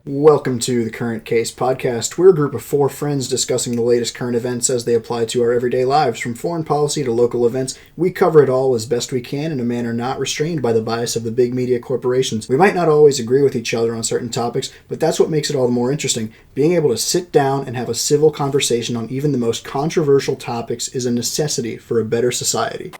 Welcome to the Current Case podcast. We're a group of four friends discussing the latest current events as they apply to our everyday lives. From foreign policy to local events, we cover it all as best we can in a manner not restrained by the bias of the big media corporations. We might not always agree with each other on certain topics, but that's what makes it all the more interesting. Being able to sit down and have a civil conversation on even the most controversial topics is a necessity for a better society.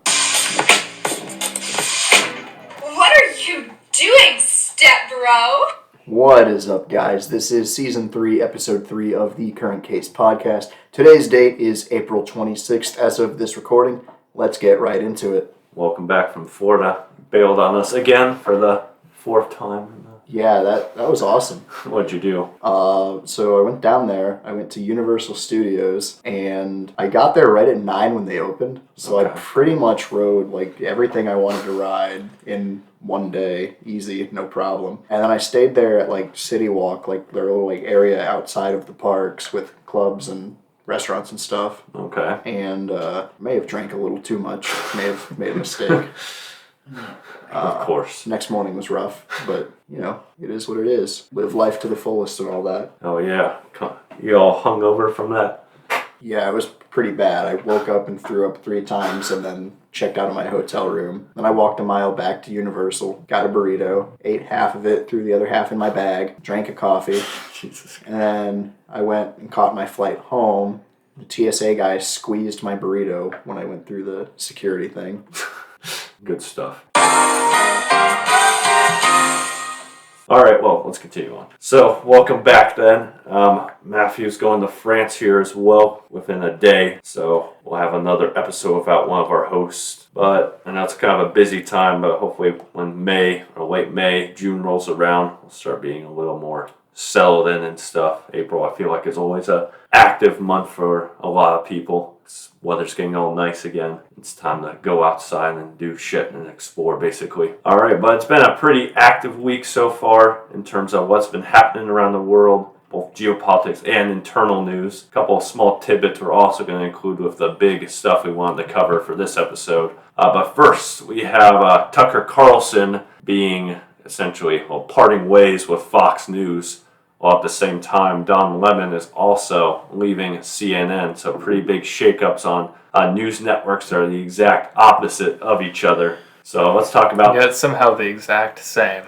What are you doing, step bro? What is up, guys? This is Season 3, Episode 3 of the Current Case podcast. Today's date is April 26th as of this recording. Let's get right into it. Welcome back from Florida. Bailed on us again for the fourth time. Yeah, that was awesome. What'd you do? So I went down there. I went to Universal Studios, and I got there right at 9 when they opened. So Okay. I pretty much rode like everything I wanted to ride in one day, easy, no problem. And then I stayed there at like City Walk, like their little like area outside of the parks with clubs and restaurants and stuff. Okay. And may have drank a little too much. May have made a mistake. Of course. Next morning was rough, but you know, it is what it is. Live life to the fullest and all that. Oh yeah. You all hungover from that? Yeah, it was pretty bad. I woke up and threw up 3 times and then checked out of my hotel room. Then I walked a mile back to Universal, got a burrito, ate half of it, threw the other half in my bag, drank a coffee, Jesus. and then I went and caught my flight home. The TSA guy squeezed my burrito when I went through the security thing. Good stuff. Alright, well, let's continue on. So, welcome back then. Matthew's going to France here as well within a day. So, we'll have another episode without one of our hosts. But, and that's kind of a busy time, but hopefully when May, or late May, June rolls around, we'll start being a little more settled in and stuff. April, I feel like, is always a active month for a lot of people. Weather's getting all nice again. It's time to go outside and do shit and explore, basically. All right, but it's been a pretty active week so far in terms of what's been happening around the world, both geopolitics and internal news. A couple of small tidbits we're also going to include with the big stuff we wanted to cover for this episode. But first, we have Tucker Carlson being essentially parting ways with Fox News. While at the same time, Don Lemon is also leaving CNN. So pretty big shakeups on news networks that are the exact opposite of each other. So let's talk about... Yeah, it's somehow the exact same.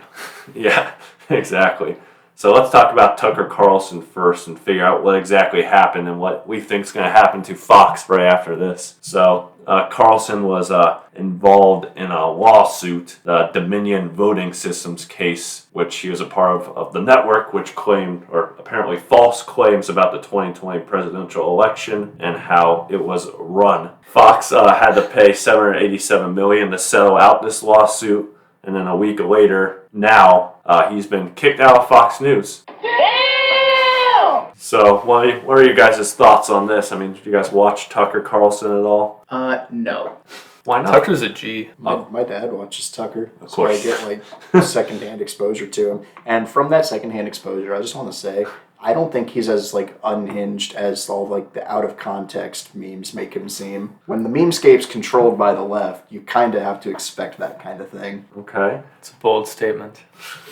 Yeah, exactly. So let's talk about Tucker Carlson first and figure out what exactly happened and what we think is going to happen to Fox right after this. So Carlson was involved in a lawsuit, the Dominion voting systems case, which he was a part of the network, which claimed, or apparently false claims about the 2020 presidential election and how it was run. Fox had to pay $787 million to settle out this lawsuit. And then a week later, now, he's been kicked out of Fox News. Damn! So, what are you guys' thoughts on this? I mean, did you guys watch Tucker Carlson at all? No. Why not? Tucker's a G. My dad watches Tucker, Of so I course. get like secondhand exposure to him. And from that secondhand exposure, I just want to say, I don't think he's as like unhinged as all like the out of context memes make him seem. When the memescape's controlled by the left, you kind of have to expect that kind of thing. Okay. It's a bold statement.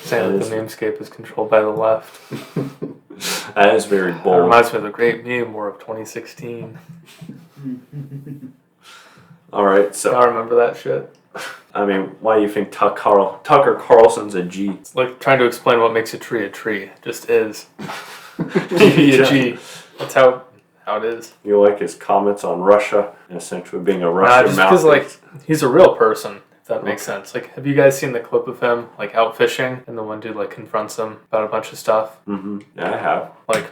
Saying that the memescape is controlled by the left. That is very That bold. reminds me of the great meme war of 2016. All right, Y'all so, remember that shit? I mean, why do you think Tucker Carlson's a G? It's like trying to explain what makes a tree. It just is. G a G. That's how it is. You like his comments on Russia and essentially being a Nah, Russian just because mouthpiece? like he's a real person, if that makes sense. Like, have you guys seen the clip of him like out fishing and the one dude like confronts him about a bunch of stuff? Mm-hmm. Yeah, I have. Like,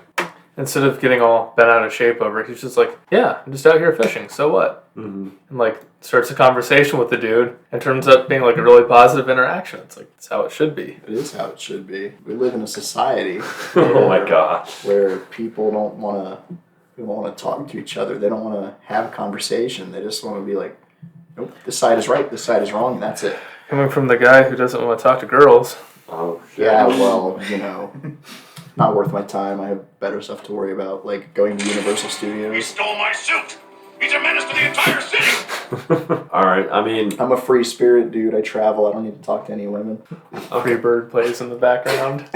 instead of getting all bent out of shape over it, he's just like, yeah, I'm just out here fishing, so what? Mm-hmm. And like starts a conversation with the dude and turns out being like a really positive interaction. It's like, it's how it should be. It is how it should be. We live in a society Oh my god. where people don't want to don't want to talk to each other. They don't want to have a conversation. They just want to be like, nope, this side is right, this side is wrong, and that's it. Coming from the guy who doesn't want to talk to girls. Oh, shit. Yeah, well, not worth my time. I have better stuff to worry about, like going to Universal He Studios. stole my suit! He's a menace to the entire city! All right, I mean, I'm a free spirit, dude. I travel. I don't need to talk to any women. Free Bird plays in the background.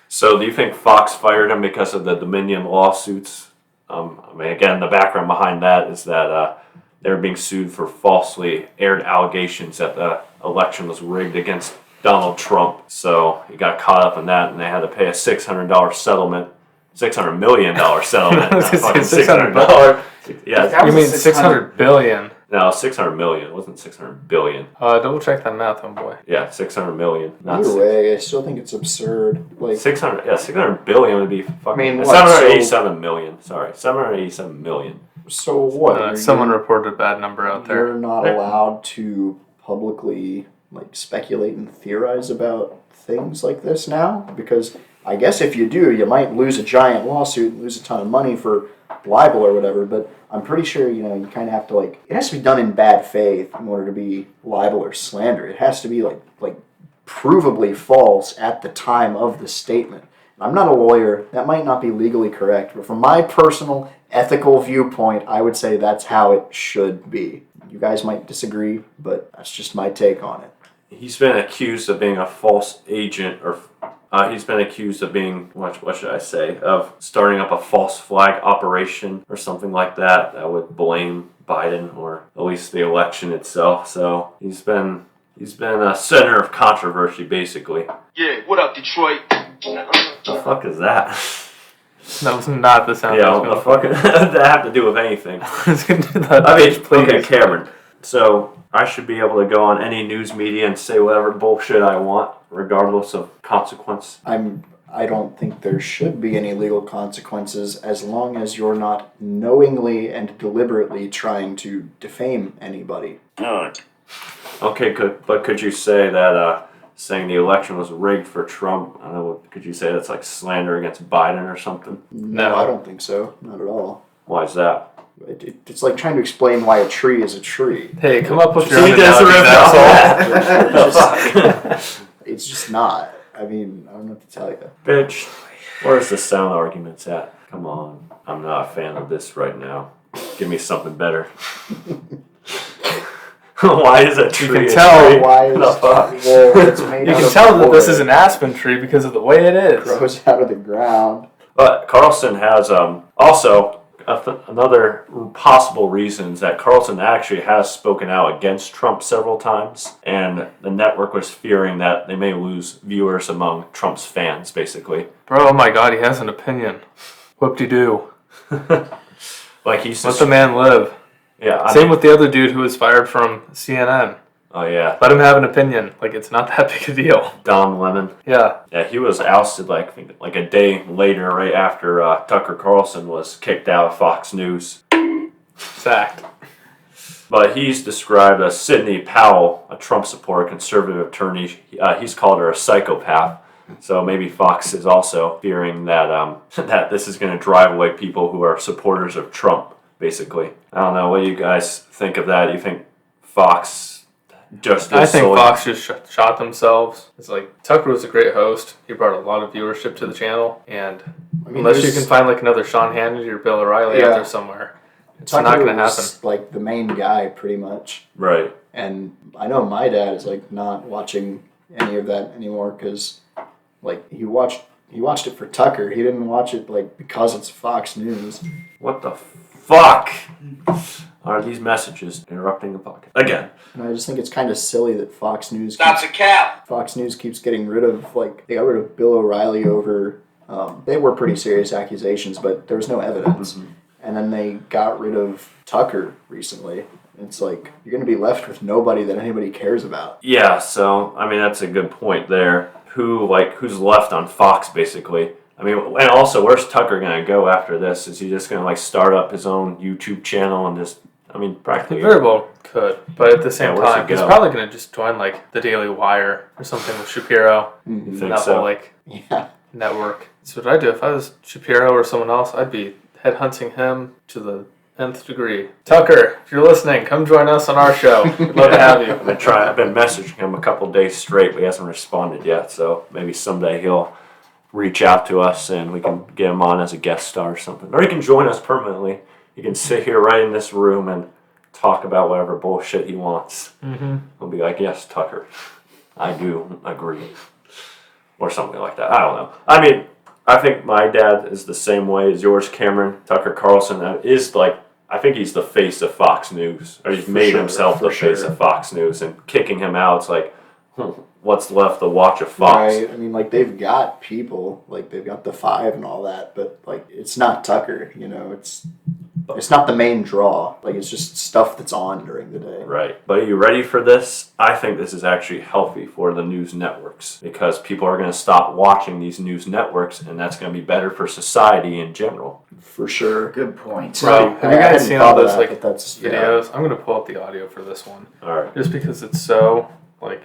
so do you think Fox fired him because of the Dominion lawsuits? I mean, again, the background behind that is that they're being sued for falsely aired allegations that the election was rigged against Donald Trump. So he got caught up in that, and they had to pay a $600 settlement. $600 million settlement. Not fucking $600. Yeah, You mean 600 billion? no, 600 million. It wasn't 600 billion. Double check that math, homeboy. Yeah, 600 million. Not Either way, I still think it's absurd. Like, 600. Yeah, 600 billion would be fucking. I mean, what, 787 million. Sorry, 787 million. so what? Someone reported a bad number out there. You're not allowed to publicly speculate and theorize about things like this now, because I guess if you do, you might lose a giant lawsuit and lose a ton of money for libel or whatever. But I'm pretty sure you kind of have to it has to be done in bad faith in order to be libel or slander. It has to be like provably false at the time of the statement. I'm not a lawyer. That might not be legally correct, but from my personal ethical viewpoint, I would say that's how it should be. You guys might disagree, but that's just my take on it. He's been accused of being a false agent, or he's been accused of being, what should I say, of starting up a false flag operation or something like that. That would blame Biden or at least the election itself. So he's been a center of controversy, basically. Yeah, what up, Detroit? What the fuck is that? That was not the sound. Yeah, what the fuck does that have to do with anything? I was going to do that. I mean, okay, Cameron. So I should be able to go on any news media and say whatever bullshit I want, regardless of consequence. I don't think there should be any legal consequences as long as you're not knowingly and deliberately trying to defame anybody. Okay, but could you say that saying the election was rigged for Trump, I don't know, could you say that's like slander against Biden or something? No, I don't think so. Not at all. Why is that? It's like trying to explain why a tree is a tree. Hey, come up with your See, own that's analogies, asshole. It's just not. I mean, I don't know what to tell you. Bitch, where's the sound arguments at? Come on. I'm not a fan of this right now. Give me something better. Why is a tree? You can tell tree? Why is the fuck? well, it's made You out can of tell that this wood. is an aspen tree because of the way it is. Grows out of the ground. But Carlson has also another possible reason is that Carlson actually has spoken out against Trump several times, and the network was fearing that they may lose viewers among Trump's fans, basically. Bro, oh my god, he has an opinion. Whoop-de-doo. Like he's Let the man live. yeah. Same with the other dude who was fired from CNN. Oh yeah, Let him have an opinion. Like, it's not that big a deal. Don Lemon. Yeah. Yeah, he was ousted like a day later, right after Tucker Carlson was kicked out of Fox News. Sacked. But he's described as Sidney Powell, a Trump supporter, conservative attorney. He's called her a psychopath. So maybe Fox is also fearing that that this is going to drive away people who are supporters of Trump, basically. I don't know. What do you guys think of that? Do you think Fox just I think Fox just shot themselves. It's like, Tucker was a great host. He brought a lot of viewership to the channel. And unless you can find like another Sean Hannity or Bill O'Reilly out there somewhere, it's Tucker not going to happen. was, like the main guy, pretty much. Right. And I know my dad is like not watching any of that anymore because, like, he watched it for Tucker. He didn't watch it like because it's Fox News. What the fuck are these messages interrupting the podcast again? And I just think it's kind of silly that Fox News. That's a cap! Fox News keeps getting rid of, like, they got rid of Bill O'Reilly over. They were pretty serious accusations, but there was no evidence. Mm-hmm. And then they got rid of Tucker recently. It's like, you're going to be left with nobody that anybody cares about. Yeah, so, I mean, that's a good point there. Who's left on Fox, basically? I mean, and also, where's Tucker going to go after this? Is he just going to, like, start up his own YouTube channel and just, I mean, practically... He very well could, but at the same where's time, he he's go? probably going to just join, like, the Daily Wire or something with Shapiro. You think That so? whole, like, Yeah. network. That's what I'd do. If I was Shapiro or someone else, I'd be headhunting him to the nth degree. Tucker, if you're listening, come join us on our show. We'd love to have you. I've been messaging him a couple days straight, but he hasn't responded yet. So maybe someday he'll reach out to us and we can get him on as a guest star or something. Or he can join us permanently. He can sit here right in this room and talk about whatever bullshit he wants. Mm-hmm. He'll be like, yes, Tucker, I do agree. Or something like that. I don't know. I mean, I think my dad is the same way as yours, Cameron. Tucker Carlson is like, I think he's the face of Fox News. Or he's made himself the face of Fox News. And kicking him out, it's like, what's left to watch of Fox? Right. I mean, like, they've got people. Like, they've got the Five and all that. But, like, it's not Tucker, you know. It's not the main draw. Like, it's just stuff that's on during the day. Right. But are you ready for this? I think this is actually healthy for the news networks because people are going to stop watching these news networks, and that's going to be better for society in general. For sure. Good point. Bro, have you guys seen all those that's videos? I'm going to pull up the audio for this one. All right. Just because it's so,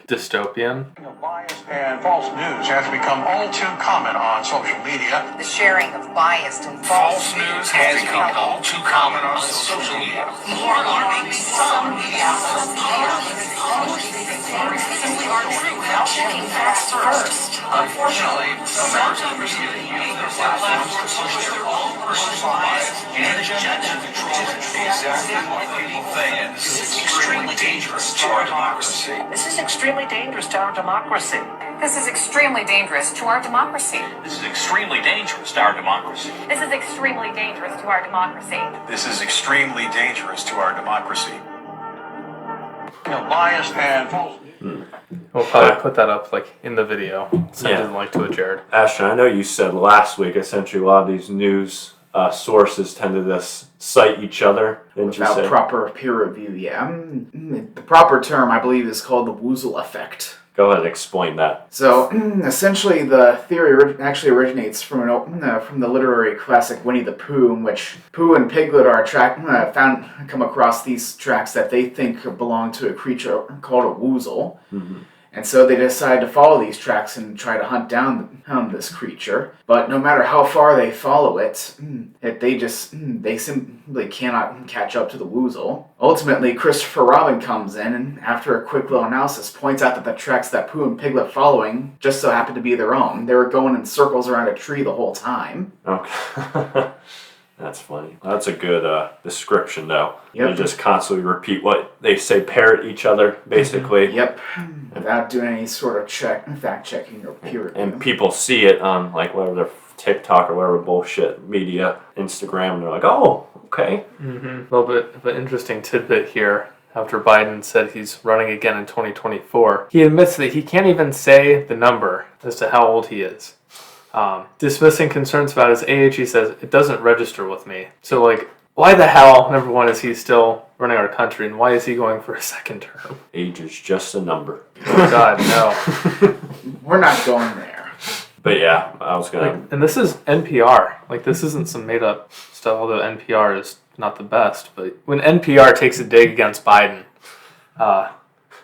dystopian. Bias and false news has become all too common on social media. The sharing of biased and false news has become all too common on social media. More alarming, some media outlets simply are true without checking facts first. Unfortunately, some members of the media use their platforms to push their own personal bias and agenda to control exactly what people think. And this is extremely dangerous to our democracy. This is extremely dangerous to our democracy. This is extremely dangerous to our democracy. This is extremely dangerous to our democracy. This is extremely dangerous to our democracy. This is extremely dangerous to our democracy. Bias and false. We'll probably put that up in the video. Send Yeah. a link to it, Jared. Ashton, I know you said last week essentially a lot of these news sources tend to just cite each other. Didn't you Without say? proper peer review, yeah. The proper term, I believe, is called the woozle effect. Go ahead and explain that. So, essentially, the theory actually originates from the literary classic Winnie the Pooh, in which Pooh and Piglet are come across these tracks that they think belong to a creature called a woozle. Mm-hmm. And so they decide to follow these tracks and try to hunt down this creature. But no matter how far they follow it, they simply cannot catch up to the woozle. Ultimately, Christopher Robin comes in and, after a quick little analysis, points out that the tracks that Pooh and Piglet following just so happen to be their own. They were going in circles around a tree the whole time. Okay. That's funny. That's a good description, though. Yep. You just constantly repeat what they say, parrot each other, basically. Yep. Without doing any sort of fact-checking or peer review. And people see it on, whatever their TikTok or whatever bullshit media, Instagram, and they're like, oh, okay. Mm-hmm. A little bit of an interesting tidbit here. After Biden said he's running again in 2024, he admits that he can't even say the number as to how old he is. Dismissing concerns about his age, he says, it doesn't register with me. So, why the hell, number one, is he still running our country, and why is he going for a second term? Age is just a number. Oh, God, no. We're not going there. But yeah, I was going to... And this is NPR. This isn't some made-up stuff, although NPR is not the best. But when NPR takes a dig against Biden,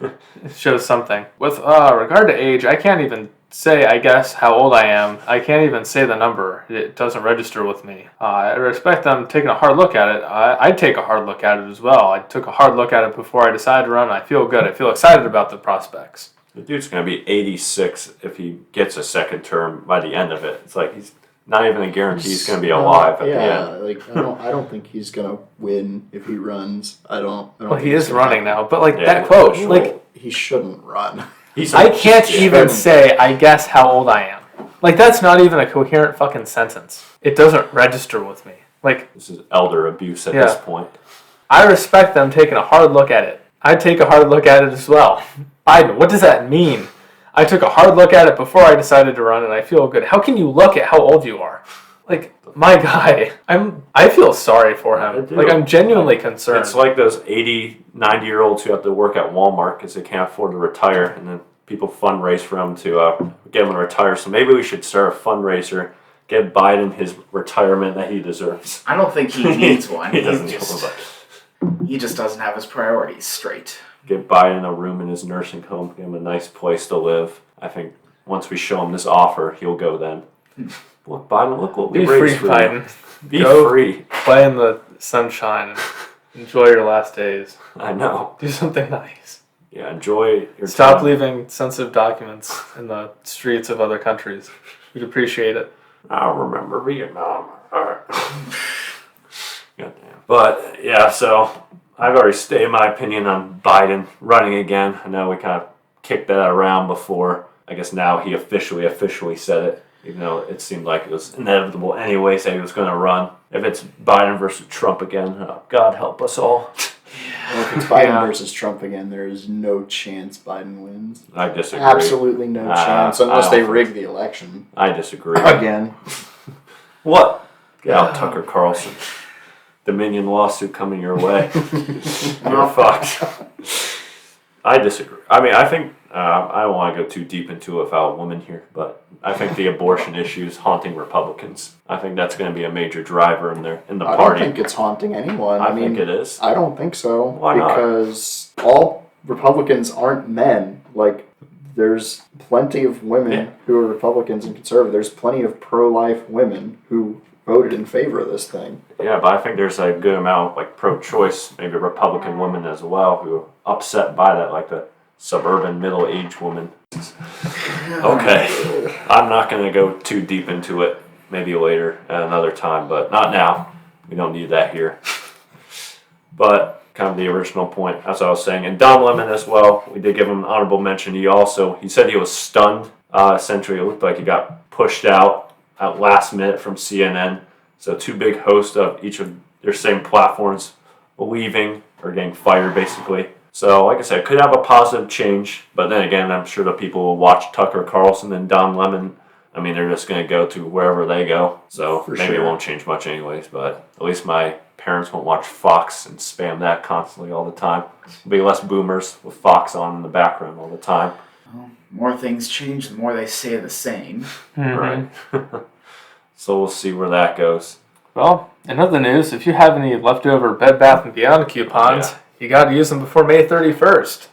it shows something. With regard to age, I can't even say, I guess, how old I am. I can't even say the number. It doesn't register with me. I respect them taking a hard look at it. I'd take a hard look at it as well. I took a hard look at it before I decided to run. I feel good. I feel excited about the prospects. The dude's going to be 86 if he gets a second term by the end of it. It's he's not even a guarantee he's going to be alive at the end. I don't think he's going to win if he runs. I don't Well, think he is running now. But, Yeah, that quote, sure. he shouldn't run. I can't even say, I guess, how old I am. That's not even a coherent fucking sentence. It doesn't register with me. This is elder abuse at this point. I respect them taking a hard look at it. I'd take a hard look at it as well. Biden, what does that mean? I took a hard look at it before I decided to run, and I feel good. How can you look at how old you are? My guy, I feel sorry for him. I'm genuinely concerned. It's like those 80, 90-year-olds who have to work at Walmart because they can't afford to retire, and then people fundraise for them to get them to retire. So maybe we should start a fundraiser, get Biden his retirement that he deserves. I don't think he needs one. He doesn't He just doesn't have his priorities straight. Get Biden a room in his nursing home, give him a nice place to live. I think once we show him this offer, he'll go then. Look, Biden, look what we Be raised free, for you. Biden. Be Go free. Play in the sunshine and enjoy your last days. I know. Do something nice. Yeah, enjoy your Stop time. leaving sensitive documents in the streets of other countries. We'd appreciate it. I remember Vietnam. All right. Goddamn. But, yeah, so I've already stated my opinion on Biden running again. I know we kind of kicked that around before. I guess now he officially said it, even though it seemed like it was inevitable anyway, say he was going to run. If it's Biden versus Trump again, oh, God help us all. Well, if it's Biden versus Trump again, there is no chance Biden wins. I disagree. Absolutely no chance, unless they rig the election. I disagree. Again. What? Get out, Tucker Carlson. Dominion lawsuit coming your way. You're fucked. I disagree. I mean, I think, I don't want to go too deep into it without a woman here, but I think the abortion issue is haunting Republicans. I think that's going to be a major driver in the I party. don't think it's haunting anyone. I think it is. I don't think so. Why not? Because all Republicans aren't men. Like, there's plenty of women who are Republicans and conservative. There's plenty of pro-life women who voted in favor of this thing. Yeah, but I think there's a good amount of, like, pro-choice, maybe Republican women as well, who are upset by that, like the suburban middle-aged woman. Okay, I'm not going to go too deep into it. Maybe later at another time, but not now. We don't need that here. But kind of the original point, as I was saying, and Don Lemon as well. We did give him an honorable mention. He said he was stunned. Essentially, it looked like he got pushed out at last minute from CNN. So two big hosts of each of their same platforms leaving or getting fired, basically. So, like I said, it could have a positive change. But then again, I'm sure the people will watch Tucker Carlson and Don Lemon. I mean, they're just going to go to wherever they go. So maybe it won't change much anyways. But at least my parents won't watch Fox and spam that constantly all the time. There'll be less boomers with Fox on in the background all the time. Well, more things change, the more they say the same. Right. So we'll see where that goes. Well, in other news, if you have any leftover Bed Bath & Beyond coupons, you got to use them before May 31st.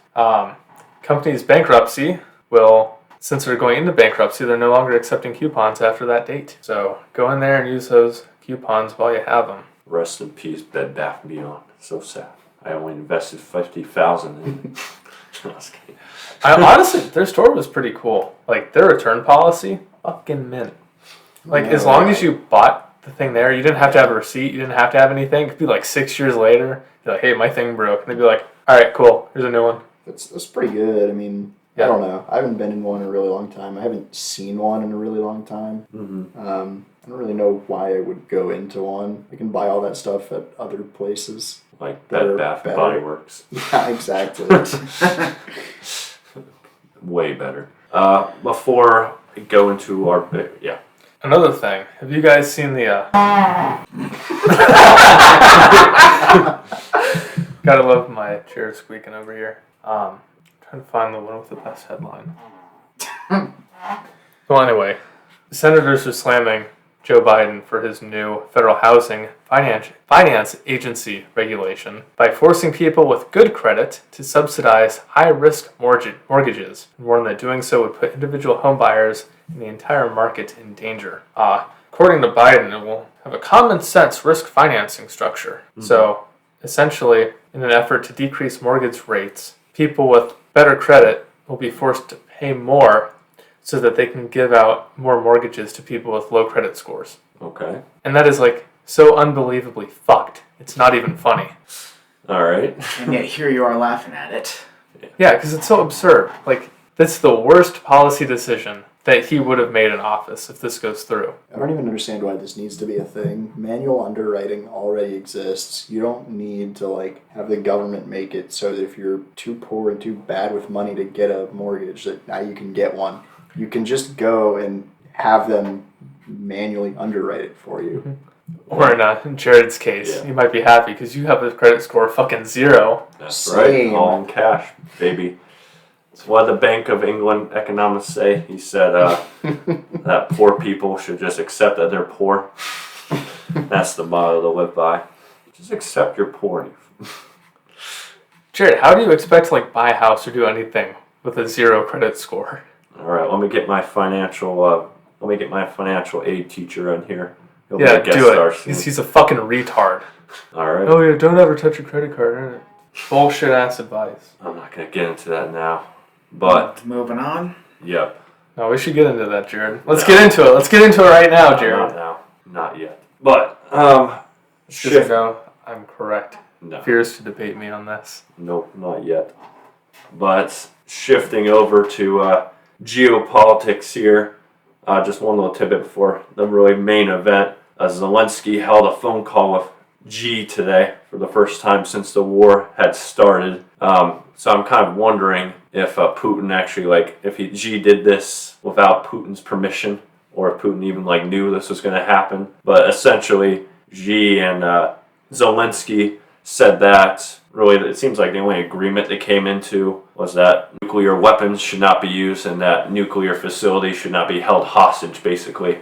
Company's bankruptcy will, since they're going into bankruptcy, they're no longer accepting coupons after that date. So go in there and use those coupons while you have them. Rest in peace, Bed Bath & Beyond. So sad. I only invested $50,000 in Honestly, their store was pretty cool. Like, their return policy, fucking mint. Like, as long as you bought the thing there, you didn't have to have a receipt, you didn't have to have anything. It could be like 6 years later, you're like, hey, my thing broke. And they'd be like, all right, cool, here's a new one. That's pretty good. I mean, I don't know. I haven't been in one in a really long time. I haven't seen one in a really long time. Mm-hmm. I don't really know why I would go into one. I can buy all that stuff at other places. Like Bed Bath & Body Works. Yeah, exactly. Way better. Before we go into our Another thing, have you guys seen the gotta love my chair squeaking over here. Trying to find the one with the best headline. Well, anyway, senators are slamming Joe Biden for his new federal housing finance agency regulation by forcing people with good credit to subsidize high-risk mortgages, and warn that doing so would put individual home buyers and the entire market in danger. According to Biden, it will have a common-sense risk financing structure. Mm-hmm. So, essentially, in an effort to decrease mortgage rates, people with better credit will be forced to pay more so that they can give out more mortgages to people with low credit scores. Okay. And that is, like, so unbelievably fucked. It's not even funny. All right. And yet here you are laughing at it. Yeah, because it's so absurd. Like, that's the worst policy decision that he would have made in office if this goes through. I don't even understand why this needs to be a thing. Manual underwriting already exists. You don't need to, like, have the government make it so that if you're too poor and too bad with money to get a mortgage, that now you can get one. You can just go and have them manually underwrite it for you. Mm-hmm. Or in Jared's case, you might be happy because you have a credit score of fucking 0. That's Same. right. All in cash, baby. It's what the Bank of England economists say. He said that poor people should just accept that they're poor. That's the motto to live by. Just accept you're poor. Jared, how do you expect to, like, buy a house or do anything with a 0 credit score? All right, let me get my financial Let me get my financial aid teacher in here. He'll be Yeah, a guest do star it. soon. He's a fucking retard. All right. Oh yeah, don't ever touch your credit card. Bullshit ass advice. I'm not going to get into that now. But, Moving on. yep. No, we should get into that, Jared. Let's get into it. Let's get into it right now, Jared. Not now. Not yet. But, Just go. I'm correct. No. Fears to debate me on this. Nope, not yet. But shifting over to geopolitics here, just one little tidbit before the really main event. Zelensky held a phone call with Xi today for the first time since the war had started. So I'm kind of wondering if Putin actually, if Xi did this without Putin's permission, or if Putin even knew this was going to happen. But essentially, Xi and Zelensky said that really it seems like the only agreement they came into was that nuclear weapons should not be used and that nuclear facilities should not be held hostage, basically.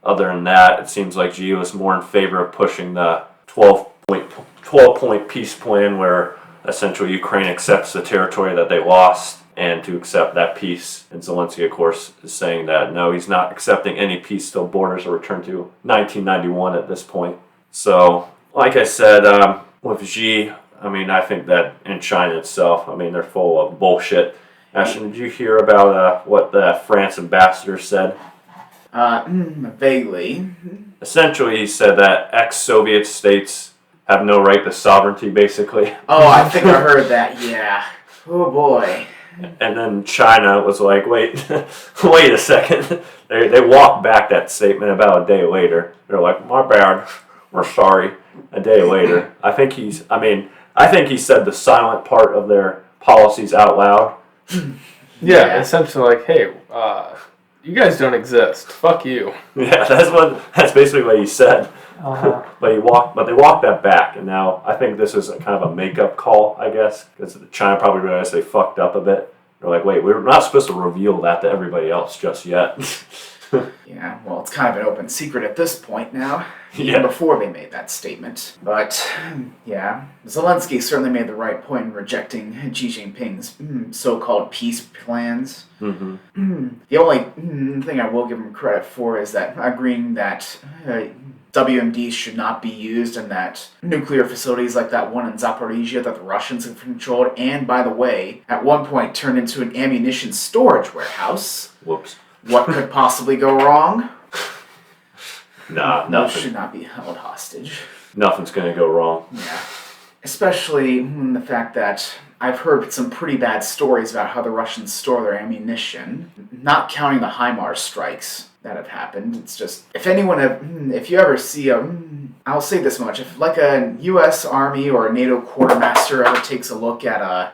Other than that, it seems like Xi was more in favor of pushing the 12-point peace plan where essentially Ukraine accepts the territory that they lost and to accept that peace. And Zelensky, of course, is saying that no, he's not accepting any peace till borders are returned to 1991 at this point. So, like I said, with Xi, I think that in China itself, they're full of bullshit. Ashton, did you hear about what the France ambassador said? Vaguely. Essentially, he said that ex-Soviet states have no right to sovereignty, basically. Oh, I think I heard that, yeah. Oh boy. And then China was like, wait a second. They walked back that statement about a day later. They're like, my bad, we're sorry. A day later. I think he said the silent part of their policies out loud. Yeah, essentially hey, you guys don't exist. Fuck you. Yeah, that's basically what he said. Uh-huh. But they walked that back, and now I think this is a kind of a makeup call, I guess, because China probably realized they fucked up a bit. They're like, wait, we're not supposed to reveal that to everybody else just yet. Yeah, well, it's kind of an open secret at this point now, even Yeah. before they made that statement. But, yeah, Zelensky certainly made the right point in rejecting Xi Jinping's so-called peace plans. Mm-hmm. The only thing I will give him credit for is that agreeing that WMDs should not be used and that nuclear facilities like that one in Zaporizhia that the Russians have controlled, and by the way, at one point turned into an ammunition storage warehouse. Whoops. What could possibly go wrong? Nah, Those nothing. should not be held hostage. Nothing's gonna go wrong. Yeah. Especially the fact that I've heard some pretty bad stories about how the Russians store their ammunition, not counting the HIMARS strikes that have happened. It's just, if you ever see I'll say this much, if a U.S. Army or a NATO quartermaster ever takes a look at a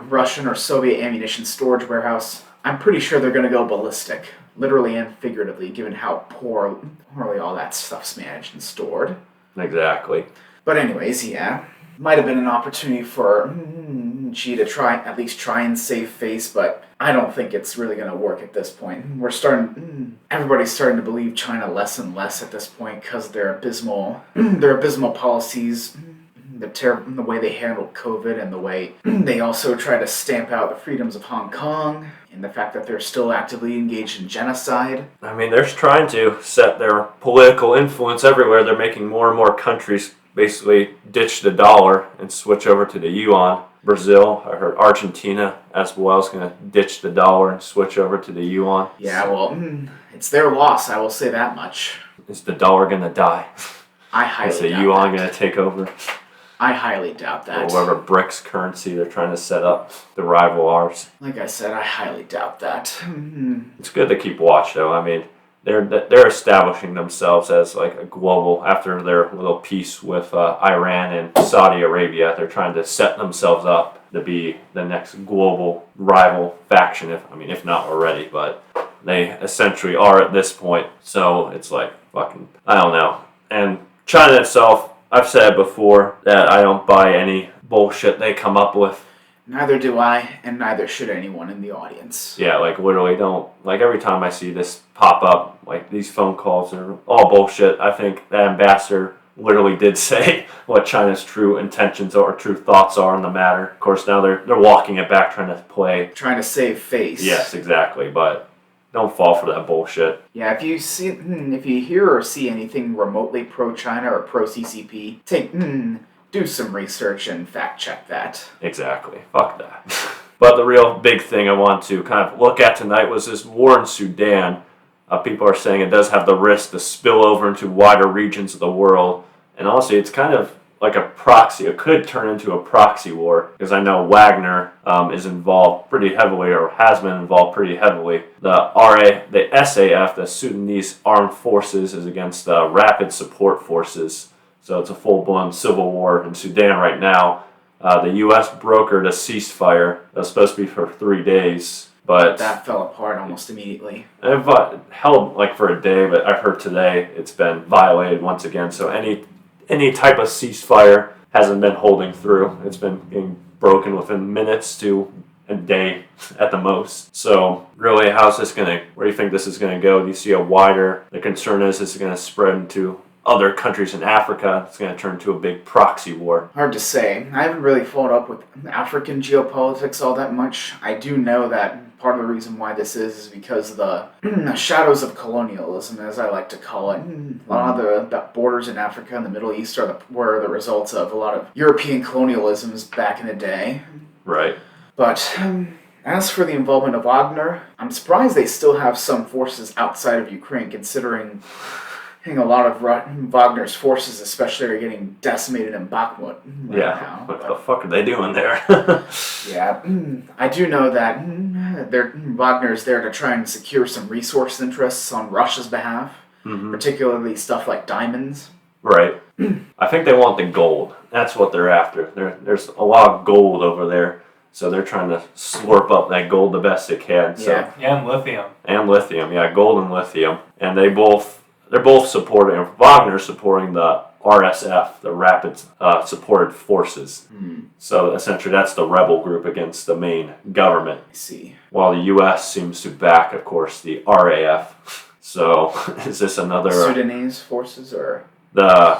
Russian or Soviet ammunition storage warehouse, I'm pretty sure they're going to go ballistic, literally and figuratively, given how poorly all that stuff's managed and stored. Exactly. But anyways, yeah, might have been an opportunity for Xi to at least try and save face, but I don't think it's really going to work at this point. Everybody's starting to believe China less and less at this point because their abysmal policies, the way they handled COVID, and the way they also try to stamp out the freedoms of Hong Kong, and the fact that they're still actively engaged in genocide. They're trying to set their political influence everywhere. They're making more and more countries basically ditch the dollar and switch over to the yuan. Brazil, I heard Argentina as well is going to ditch the dollar and switch over to the yuan. Yeah, well, it's their loss, I will say that much. Is the dollar going to die? I highly Is the doubt yuan that. going to take over? I highly doubt that. Or whatever BRICS currency they're trying to set up to rival ours. Like I said, I highly doubt that. It's good to keep watch, though. They're establishing themselves as a global, after their little peace with Iran and Saudi Arabia, they're trying to set themselves up to be the next global rival faction, if not already, but they essentially are at this point. So it's fucking, I don't know. And China itself, I've said before that I don't buy any bullshit they come up with. Neither do I, and neither should anyone in the audience. Yeah, literally don't. Every time I see this pop up, these phone calls are all bullshit. I think that ambassador literally did say what China's true intentions or true thoughts are on the matter. Of course, now they're walking it back, trying to save face. Yes, exactly. But don't fall for that bullshit. Yeah, if you hear or see anything remotely pro-China or pro-CCP, do some research and fact-check that. Exactly. Fuck that. But the real big thing I want to kind of look at tonight was this war in Sudan. People are saying it does have the risk to spill over into wider regions of the world. And honestly, it's kind of like a proxy. It could turn into a proxy war, because I know Wagner is involved pretty heavily, or has been involved pretty heavily. The SAF, the Sudanese Armed Forces, is against the Rapid Support Forces. So it's a full-blown civil war in Sudan right now. The U.S. brokered a ceasefire that was supposed to be for 3 days, but that fell apart almost immediately. It held like for a day, but I've heard today it's been violated once again. So any type of ceasefire hasn't been holding through. It's been being broken within minutes to a day at the most. So really, where do you think this is going to go? Do you see the concern is this is going to spread into other countries in Africa? It's going to turn into a big proxy war. Hard to say. I haven't really followed up with African geopolitics all that much. I do know that part of the reason why this is because of the shadows of colonialism, as I like to call it. A lot of the borders in Africa and the Middle East were the results of a lot of European colonialisms back in the day. Right. But as for the involvement of Wagner, I'm surprised they still have some forces outside of Ukraine, considering a lot of Wagner's forces, especially, are getting decimated in Bakhmut right now. What the fuck are they doing there? Yeah, I do know that Wagner's there to try and secure some resource interests on Russia's behalf, particularly stuff like diamonds. Right. I think they want the gold. That's what they're after. There's a lot of gold over there, so they're trying to slurp up that gold the best they can. So. Yeah, and lithium. And lithium, yeah, gold and lithium. And they're both supporting, Wagner's supporting the RSF, the Rapid Supported Forces. So essentially that's the rebel group against the main government. I see. While the U.S. seems to back, of course, the RAF. So is this another... Sudanese forces or... the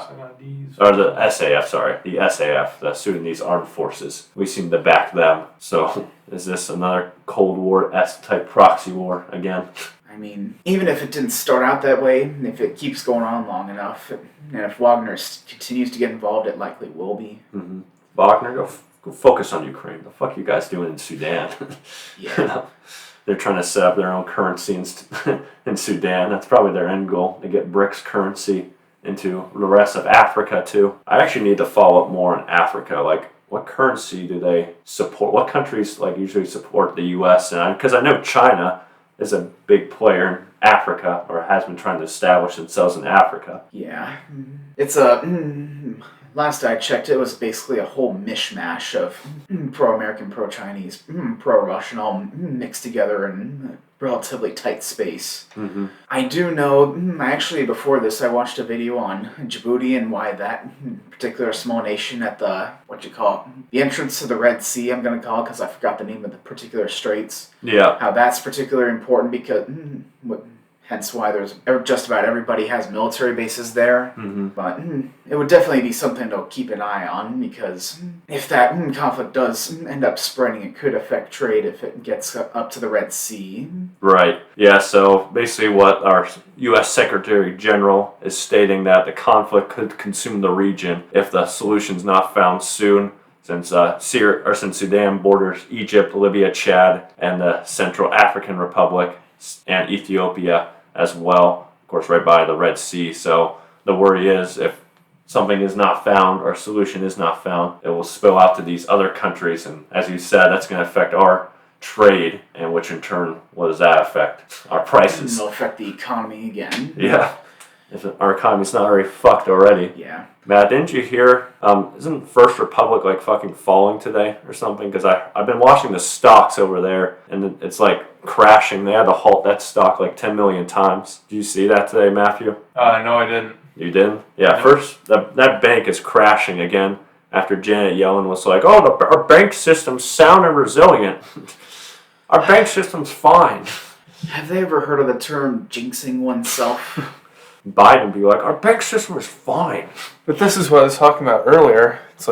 SAF, sorry. The SAF, the Sudanese Armed Forces. We seem to back them. So is this another Cold War-esque type proxy war again? I mean, even if it didn't start out that way, if it keeps going on long enough, and if Wagner continues to get involved, it likely will be. Wagner, go focus on Ukraine. The fuck you guys doing in Sudan? Yeah. They're trying to set up their own currency in Sudan. That's probably their end goal, to get BRICS currency into the rest of Africa too. I actually need to follow up more on Africa. Like, what currency do they support? What countries usually support the U.S.? And because I know China is a big player in Africa, or has been trying to establish themselves in Africa. Yeah. It's last I checked, it was basically a whole mishmash of pro-American, pro-Chinese, pro-Russian, all mixed together in a relatively tight space. I do know, actually before this, I watched a video on Djibouti and why that particular small nation at the, the entrance to the Red Sea, I'm going to call it, because I forgot the name of the particular straits. Yeah. How that's particularly important, because hence why there's just about everybody has military bases there. But it would definitely be something to keep an eye on, because if that conflict does end up spreading, it could affect trade if it gets up to the Red Sea. Right. Yeah, so basically what our U.S. Secretary General is stating, that the conflict could consume the region if the solution's not found soon, since Sudan borders Egypt, Libya, Chad, and the Central African Republic, and Ethiopia as well, of course, right by the Red Sea. So the worry is, if something is not found, or a solution is not found, it will spill out to these other countries. And as you said, that's going to affect our trade, and which in turn, what does that affect? Our prices. It'll affect the economy again. Yeah. If our economy's not already fucked already. Yeah. Matt, didn't you hear, isn't First Republic fucking falling today or something? Because I've been watching the stocks over there, and it's crashing. They had to halt that stock 10 million times. Did you see that today, Matthew? No, I didn't. You didn't? Yeah, first, that bank is crashing again after Janet Yellen was like, our bank system's sound and resilient. Our bank system's fine. Have they ever heard of the term jinxing oneself? Biden be like, our bank system is fine. But this is what I was talking about earlier. It's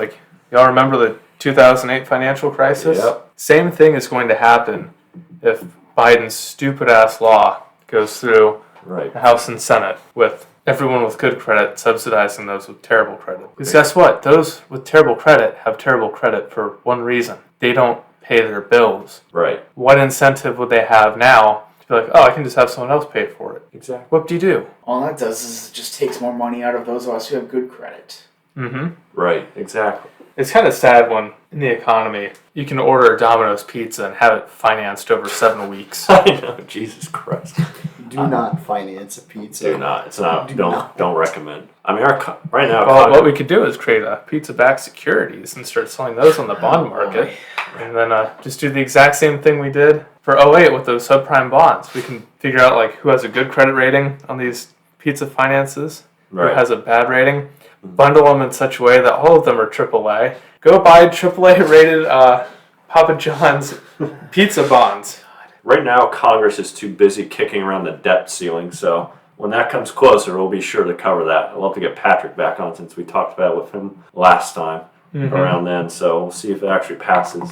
y'all remember the 2008 financial crisis? Yep. Same thing is going to happen if Biden's stupid-ass law goes through Right. the House and Senate with everyone with good credit subsidizing those with terrible credit. Because guess what? Those with terrible credit have terrible credit for one reason. They don't pay their bills. Right. What incentive would they have now to be like, oh, I can just have someone else pay for it? Exactly. Whoop-de-doo. All that does is it just takes more money out of those of us who have good credit. Mm-hmm. Right. Exactly. It's kind of sad when, in the economy, you can order a Domino's pizza and have it financed over 7 weeks. I know. Jesus Christ. Do not finance a pizza. Do not. It's not. Do don't not. don't recommend. I mean, right now. Well, what we could do is create a pizza-backed securities and start selling those on the bond market. And then just do the exact same thing we did for 2008 with those subprime bonds. We can figure out like who has a good credit rating on these pizza finances, Right. who has a bad rating, bundle them in such a way that all of them are AAA. Go buy AAA rated Papa John's pizza bonds. Right now, Congress is too busy kicking around the debt ceiling, so when that comes closer, we'll be sure to cover that. I'd love to get Patrick back on since we talked about it with him last time around then, so we'll see if it actually passes.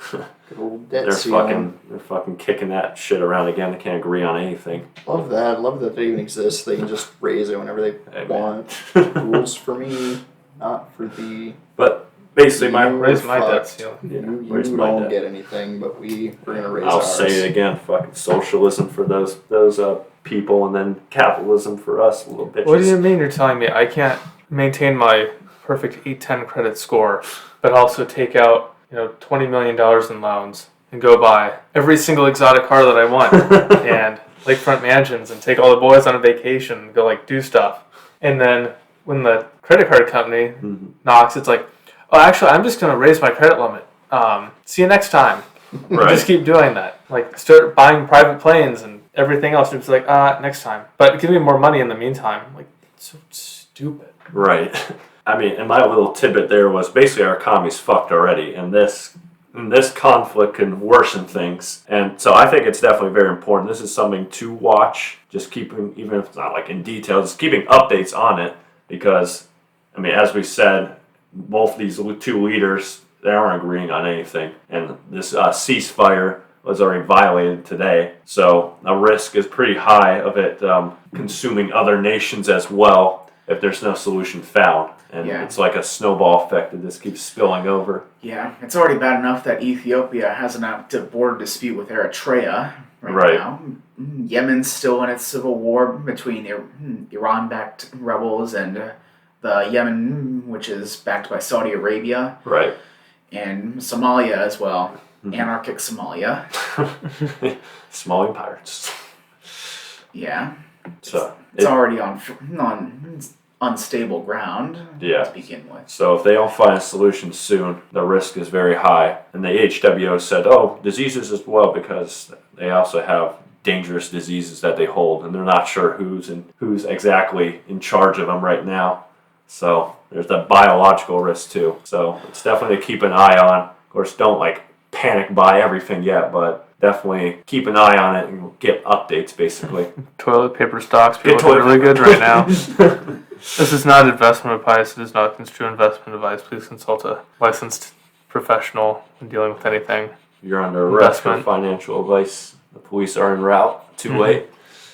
Good old debt They're ceiling. fucking kicking that shit around again. They can't agree on anything. Love that. Love that they even exist. They can just raise it whenever they Hey, man. want. Rules for me, not for thee. But basically, my You Raise my fucked. debt ceiling. You raise my don't debt. get anything, but we're gonna raise I'll ours. say it again, fucking socialism for those people, and then capitalism for us, little bitches. What do you mean you're telling me I can't maintain my perfect 810 credit score, but also take out $20 million in loans and go buy every single exotic car that I want and lakefront mansions and take all the boys on a vacation and go do stuff. And then when the credit card company knocks, it's like, oh, actually, I'm just going to raise my credit limit. See you next time. Right. Just keep doing that. Start buying private planes and everything else. And it's like, next time. But give me more money in the meantime. It's so stupid. Right. I mean, and my little tidbit there was basically our economy's fucked already, and this conflict can worsen things. And so I think it's definitely very important. This is something to watch, just keeping, even if it's not in detail, just keeping updates on it, because, I mean, as we said, both these two leaders, they aren't agreeing on anything. And this ceasefire was already violated today. So the risk is pretty high of it consuming other nations as well if there's no solution found. And it's like a snowball effect that this keeps spilling over. Yeah, it's already bad enough that Ethiopia has an active border dispute with Eritrea right now. Yemen's still in its civil war between Iran-backed rebels and the Yemen, which is backed by Saudi Arabia. Right. And Somalia as well. Anarchic Somalia. Somali pirates. Yeah. So It's already on unstable ground Yeah. to begin with. So if they don't find a solution soon, the risk is very high. And the HWO said, diseases as well, because they also have dangerous diseases that they hold, and they're not sure who's exactly in charge of them right now. So there's that biological risk too. So it's definitely to keep an eye on. Of course, don't panic buy everything yet, but definitely keep an eye on it and get updates basically. Toilet paper stocks feel really good right now. This is not investment advice. It is not construed investment advice. Please consult a licensed professional when dealing with anything. You're under arrest for financial advice. The police are en route. Too late.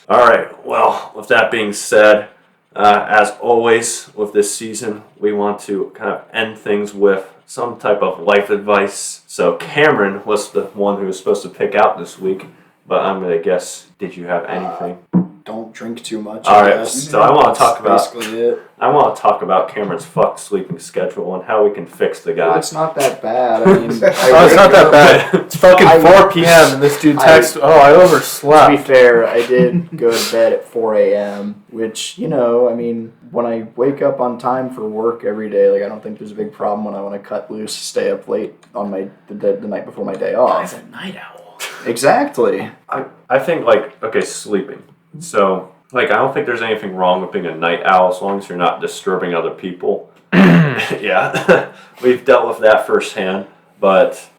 All right. Well, with that being said, as always with this season, we want to kind of end things with some type of life advice. So Cameron was the one who was supposed to pick out this week, but I'm going to guess, did you have anything? Don't drink too much. All right, so I want to talk about. Basically it. I want to talk about Cameron's fucked sleeping schedule and how we can fix the guy. It's not that bad. I mean, It's not that bad. It's fucking 4 p.m. and this dude texts, I To overslept. be fair, I did go to bed at 4 a.m., which, I mean, when I wake up on time for work every day, I don't think there's a big problem when I want to cut loose, stay up late on the night before my day Guy's off. a night owl. Exactly. I think sleeping. So I don't think there's anything wrong with being a night owl as long as you're not disturbing other people. Yeah, we've dealt with that firsthand. But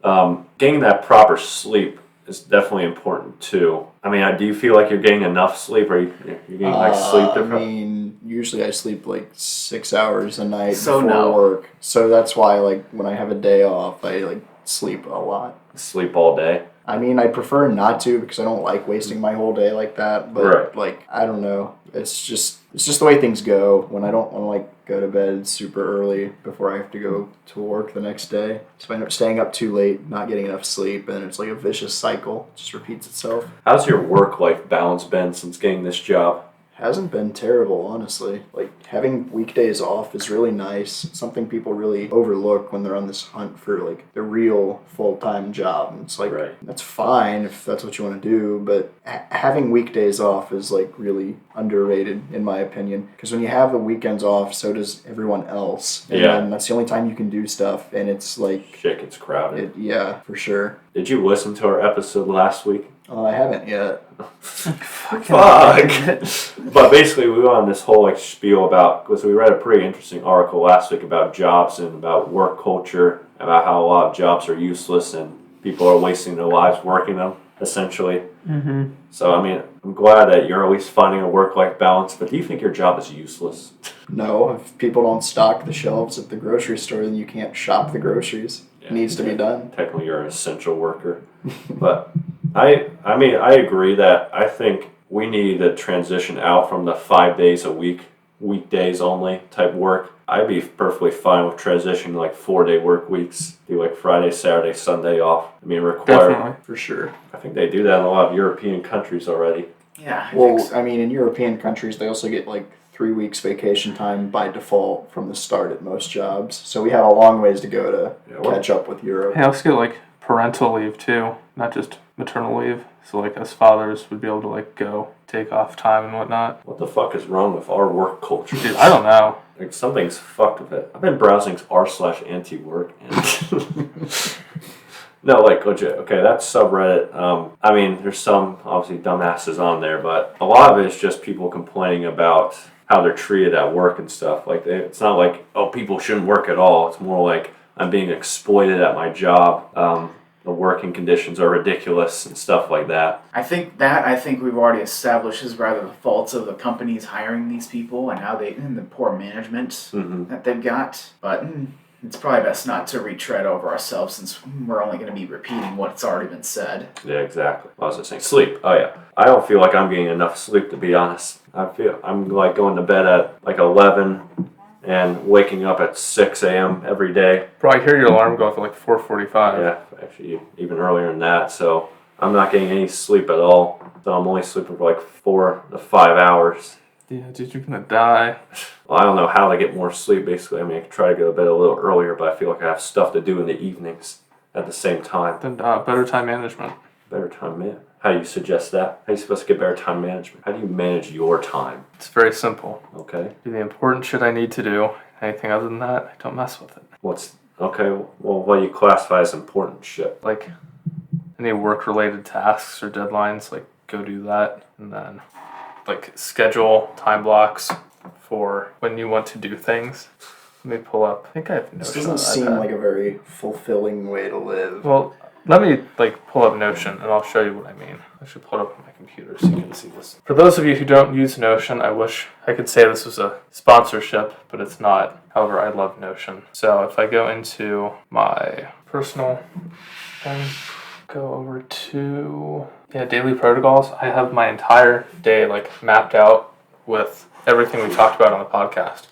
getting that proper sleep is definitely important too. I mean, do you feel like you're getting enough sleep, or you're getting sleep different? I mean, usually I sleep 6 hours a night So before no. work. So that's why when I have a day off, I sleep a lot. Sleep all day. I mean, I prefer not to because I don't like wasting my whole day like that. But Right. like, I don't know. It's just the way things go. When I don't want to like go to bed super early before I have to go to work the next day, so I end up staying up too late, not getting enough sleep, and it's like a vicious cycle. It just repeats itself. How's your work-life balance been since getting this job? Hasn't been terrible, honestly. Like, having weekdays off is really nice. It's something people really overlook when they're on this hunt for, like, the real full-time job. And it's like, Right. that's fine if that's what you want to do, but having weekdays off is, like, really underrated, in my opinion. Because when you have the weekends off, so does everyone else. And Yeah. then that's the only time you can do stuff, and it's, like, Shit gets crowded. yeah, for sure. Did you listen to our episode last week? I haven't yet. Fuck. But basically, we went on this whole like spiel about, because we read a pretty interesting article last week about jobs and about work culture, about how a lot of jobs are useless and people are wasting their lives working them, essentially. Mm-hmm. So, I mean, I'm glad that you're at least finding a work-life balance, but do you think your job is useless? No, if people don't stock the shelves at the grocery store, then you can't shop the groceries. It needs to be done. Technically, you're an essential worker. But I mean, I agree that I think we need to transition out from the 5 days a week, weekdays only type work. I'd be perfectly fine with transitioning to like 4-day work weeks, do like Friday, Saturday, Sunday off. I mean, Definitely. For sure. I think they do that in a lot of European countries already. Yeah. I think Well, so. I mean, in European countries, they also get like 3 weeks vacation time by default from the start at most jobs. So we have a long ways to go to catch up with Europe. Hey, I also get like parental leave too, not just maternal leave. So like us fathers would be able to like go take off time and whatnot. What the fuck is wrong with our work culture? Dude, I don't know. Like, something's fucked with it. I've been browsing r/anti-work and... No, like, legit. Okay, that's subreddit. I mean, there's some, obviously, dumbasses on there, but a lot of it is just people complaining about how they're treated at work and stuff. Like, it's not like, oh, people shouldn't work at all. It's more like, I'm being exploited at my job. The working conditions are ridiculous and stuff like that. I think we've already established is rather the faults of the companies hiring these people and how and the poor management that they've got. But it's probably best not to retread over ourselves since we're only going to be repeating what's already been said. Yeah, exactly. I was just saying, sleep. Oh, yeah. I don't feel like I'm getting enough sleep, to be honest. I'm like going to bed at like 11 and waking up at 6 a.m. every day. Bro, I hear your alarm go off at like 4:45. Yeah, actually even earlier than that. So I'm not getting any sleep at all. So I'm only sleeping for like 4 to 5 hours. Yeah, dude, you're gonna die. Well, I don't know how to get more sleep, basically. I mean, I could try to go to bed a little earlier, but I feel like I have stuff to do in the evenings at the same time. Then better time management. Better time management. How do you suggest that? How are you supposed to get better time management? How do you manage your time? It's very simple. Okay. Do the important shit I need to do. Anything other than that, I don't mess with it. Okay, well, what do you classify as important shit? Like any work-related tasks or deadlines, like go do that, and then like schedule time blocks for when you want to do things. Let me pull up. I think I have Notion. This doesn't on seem iPad. like a very fulfilling way to live. Well, let me like pull up Notion and I'll show you what I mean. I should pull it up on my computer so you can see this. For those of you who don't use Notion, I wish I could say this was a sponsorship, but it's not. However, I love Notion. So if I go into my personal thing, go over to daily protocols, I have my entire day like mapped out with everything we talked about on the podcast.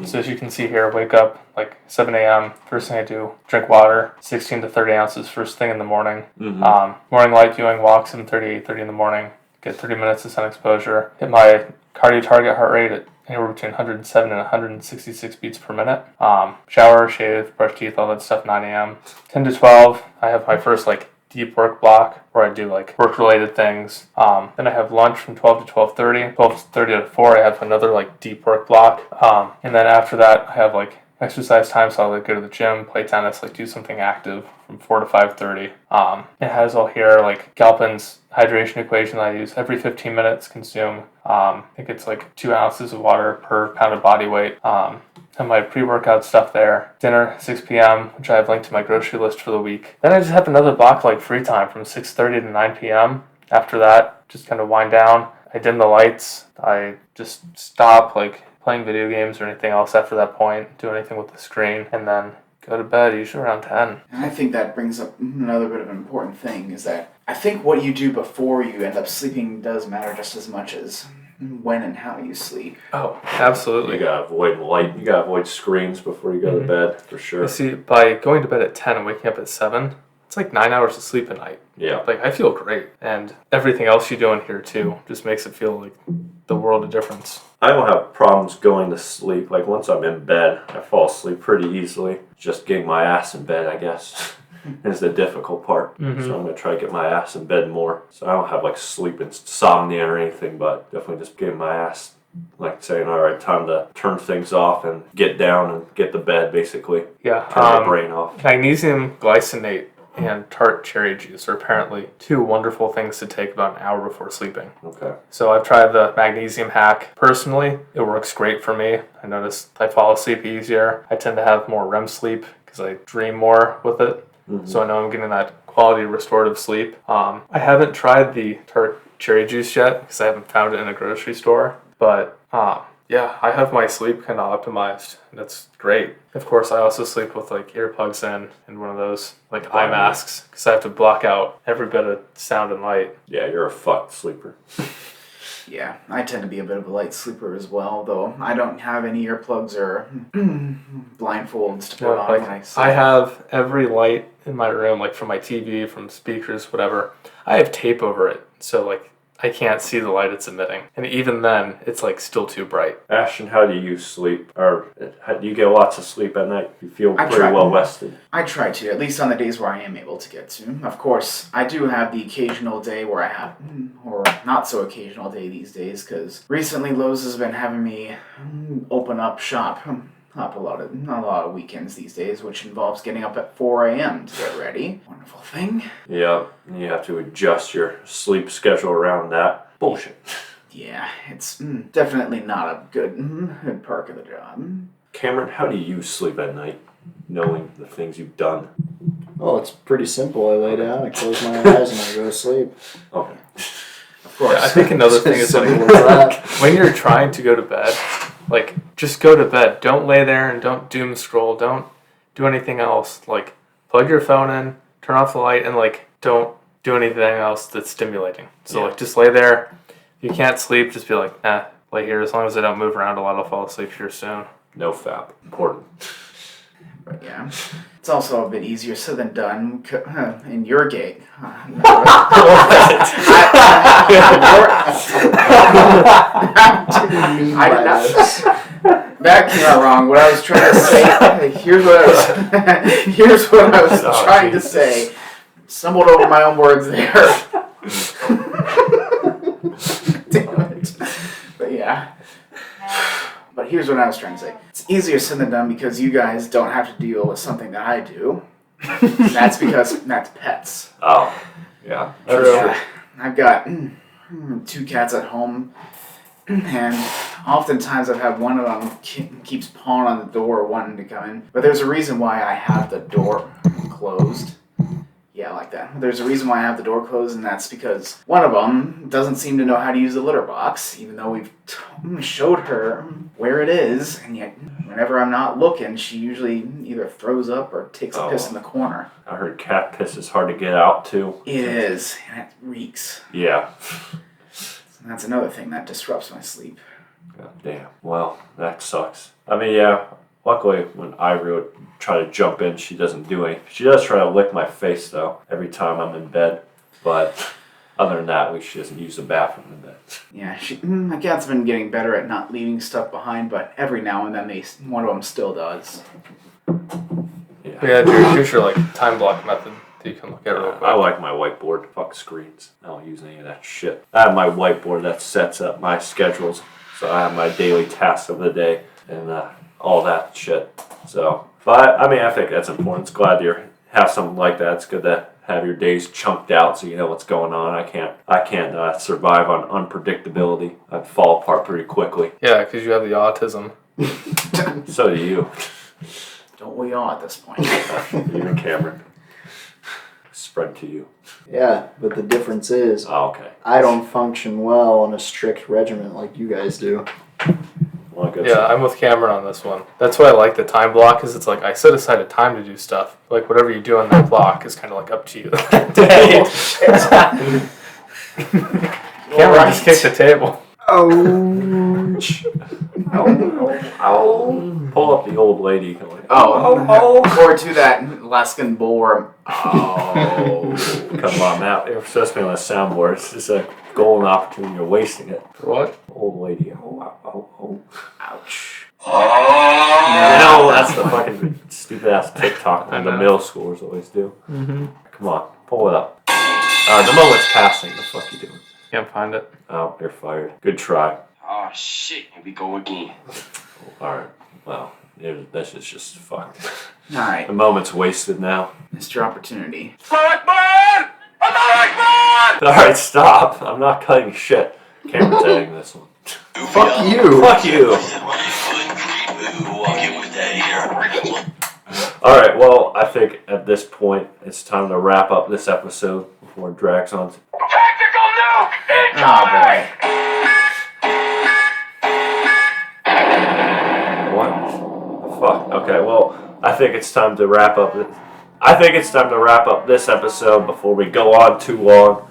So as you can see here, wake up like 7 a.m. First thing I do, drink water, 16 to 30 ounces first thing in the morning. Morning light viewing walk, 7:30, 8:30 in the morning. Get 30 minutes of sun exposure. Hit my cardio target heart rate at anywhere between 107 and 166 beats per minute. Shower, shave, brush teeth, all that stuff, 9 a.m. 10 to 12, I have my first like deep work block where I do like work related things. Then I have lunch from 12 to 12:30. 12:30 to 4 I have another like deep work block. And then after that I have like exercise time, so I'll like go to the gym, play tennis, like do something active from 4 to 5:30. It has all here like Galpin's hydration equation that I use every 15 minutes consume. I think it's like 2 ounces of water per pound of body weight. And my pre-workout stuff there. Dinner, 6 p.m., which I have linked to my grocery list for the week. Then I just have another block like free time from 6:30 to 9 p.m. After that, just kind of wind down. I dim the lights. I just stop like playing video games or anything else after that point. Do anything with the screen. And then go to bed usually around 10. And I think that brings up another bit of an important thing, is that I think what you do before you end up sleeping does matter just as much as when and how you sleep. Oh, absolutely. You gotta avoid light. You gotta avoid screens before you go to bed, for sure. You see, by going to bed at 10 and waking up at 7, it's like 9 hours of sleep a night. Yeah. Like, I feel great. And everything else you do in here, too, just makes it feel like the world of difference. I don't have problems going to sleep. Like, once I'm in bed, I fall asleep pretty easily. Just getting my ass in bed, I guess, is the difficult part. So I'm going to try to get my ass in bed more. So I don't have, like, sleep insomnia or anything, but definitely just getting my ass, like, saying, all right, time to turn things off and get down and get to bed, basically. Yeah. Turn my brain off. Magnesium glycinate and tart cherry juice are apparently 2 wonderful things to take about an hour before sleeping. Okay. So I've tried the magnesium hack. Personally, it works great for me. I notice I fall asleep easier. I tend to have more REM sleep because I dream more with it. So I know I'm getting that quality restorative sleep. I haven't tried the tart cherry juice yet because I haven't found it in a grocery store. But yeah, I have my sleep kind of optimized, and it's great. Of course, I also sleep with like earplugs in and one of those like eye masks because I have to block out every bit of sound and light. Yeah, you're a fucked sleeper. Yeah, I tend to be a bit of a light sleeper as well, though I don't have any earplugs or blindfolds to put on when I sleep. I have every light in my room, like from my TV, from speakers, whatever. I have tape over it, so like I can't see the light it's emitting. And even then, it's like still too bright. Ashton, how do you sleep? Or do you get lots of sleep at night? You feel I pretty try. well rested? I try to, at least on the days where I am able to get to. Of course, I do have the occasional day where I have, or not so occasional day these days, because recently Lowe's has been having me open up shop up a lot of weekends these days, which involves getting up at 4 a.m. to get ready. Wonderful thing. Yeah, you have to adjust your sleep schedule around that. Bullshit. Yeah, it's definitely not a good perk of the job. Cameron, how do you sleep at night, knowing the things you've done? Well, it's pretty simple. I lay down, I close my eyes, and I go to sleep. Okay. Of course. Yeah, I think another thing is Simple like, as that. when you're trying to go to bed, like, just go to bed. Don't lay there and don't doom scroll. Don't do anything else. Like, plug your phone in, turn off the light, and, like, don't do anything else that's stimulating. So, like, just lay there. If you can't sleep, just be like, nah, lay here. As long as I don't move around a lot, I'll fall asleep here soon. No fap. Important. But yeah, it's also a bit easier said than done in your gig. I did not. That came out wrong. What I was trying to say. Here's what I was trying to say. Stumbled over my own words there. Damn it. But yeah. But here's what I was trying to say. It's easier said than done because you guys don't have to deal with something that I do. That's because that's pets. Oh, yeah. Yeah, I've got 2 cats at home, and oftentimes I've had one of them keeps pawing on the door wanting to come in. But there's a reason why I have the door closed. Yeah, like that. There's a reason why I have the door closed, and that's because one of them doesn't seem to know how to use the litter box, even though we've showed her where it is, and yet whenever I'm not looking, she usually either throws up or takes a piss in the corner. I heard cat piss is hard to get out, too. It is, and it reeks. Yeah. And that's another thing that disrupts my sleep. God damn. Well, that sucks. I mean, yeah. Luckily, when Ivory would try to jump in, she doesn't do anything. She does try to lick my face, though, every time I'm in bed. But other than that, she doesn't use the bathroom in bed. Yeah, my cat's been getting better at not leaving stuff behind, but every now and then one of them still does. Yeah. Yeah, here's your like time block method that you can look at real quick. I like my whiteboard. Fuck screens. I don't use any of that shit. I have my whiteboard that sets up my schedules. So I have my daily tasks of the day and all that shit. So, but I mean, I think that's important. It's glad you have something like that. It's good to have your days chunked out so you know what's going on. I can't survive on unpredictability. I'd fall apart pretty quickly. Yeah, because you have the autism. So do you. Don't we all at this point? Even Cameron. Spread to you. Yeah, but the difference is Oh, okay. I don't function well on a strict regimen like you guys do. Well, good. Yeah, I'm with Cameron on this one. That's why I like the time block, is it's like I set aside a time to do stuff. Like whatever you do on that block is kind of like up to you that day. Cameron just kicked the table. Ouch. Pull up the old lady. Or to that Alaskan bullworm. Oh. Come on, Matt. You're supposed to be on a soundboard. It's just a golden opportunity. You're wasting it. For what? Old lady. Ouch. No, that's the fucking stupid ass TikTok that the middle schoolers always do. Mm-hmm. Come on, pull it up. The moment's passing. The fuck you doing? Can't find it. Oh, you're fired. Good try. Oh shit, here we go again. Alright, well, this is just fucked. Alright, The moment's wasted now. Mr. Opportunity. Alright, stop. I'm not cutting shit. Cameron's editing this one. Fuck you. Fuck you. Alright, well, I think at this point it's time to wrap up this episode before it drags on. Tactical nuke incoming! What the fuck? Okay, well, I think it's time to wrap up. This episode before we go on too long.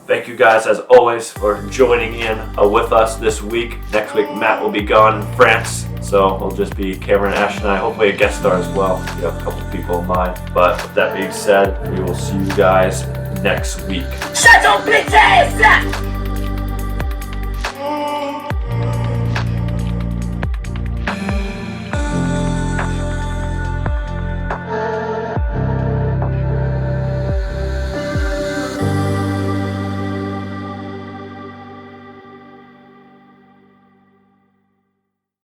Thank you guys, as always, for joining in with us this week. Next week, Matt will be gone in France, so it'll just be Cameron, Ash, and I. Hopefully a guest star as well. We have a couple people in mind. But with that being said, we will see you guys next week. Shut up, bitch ass!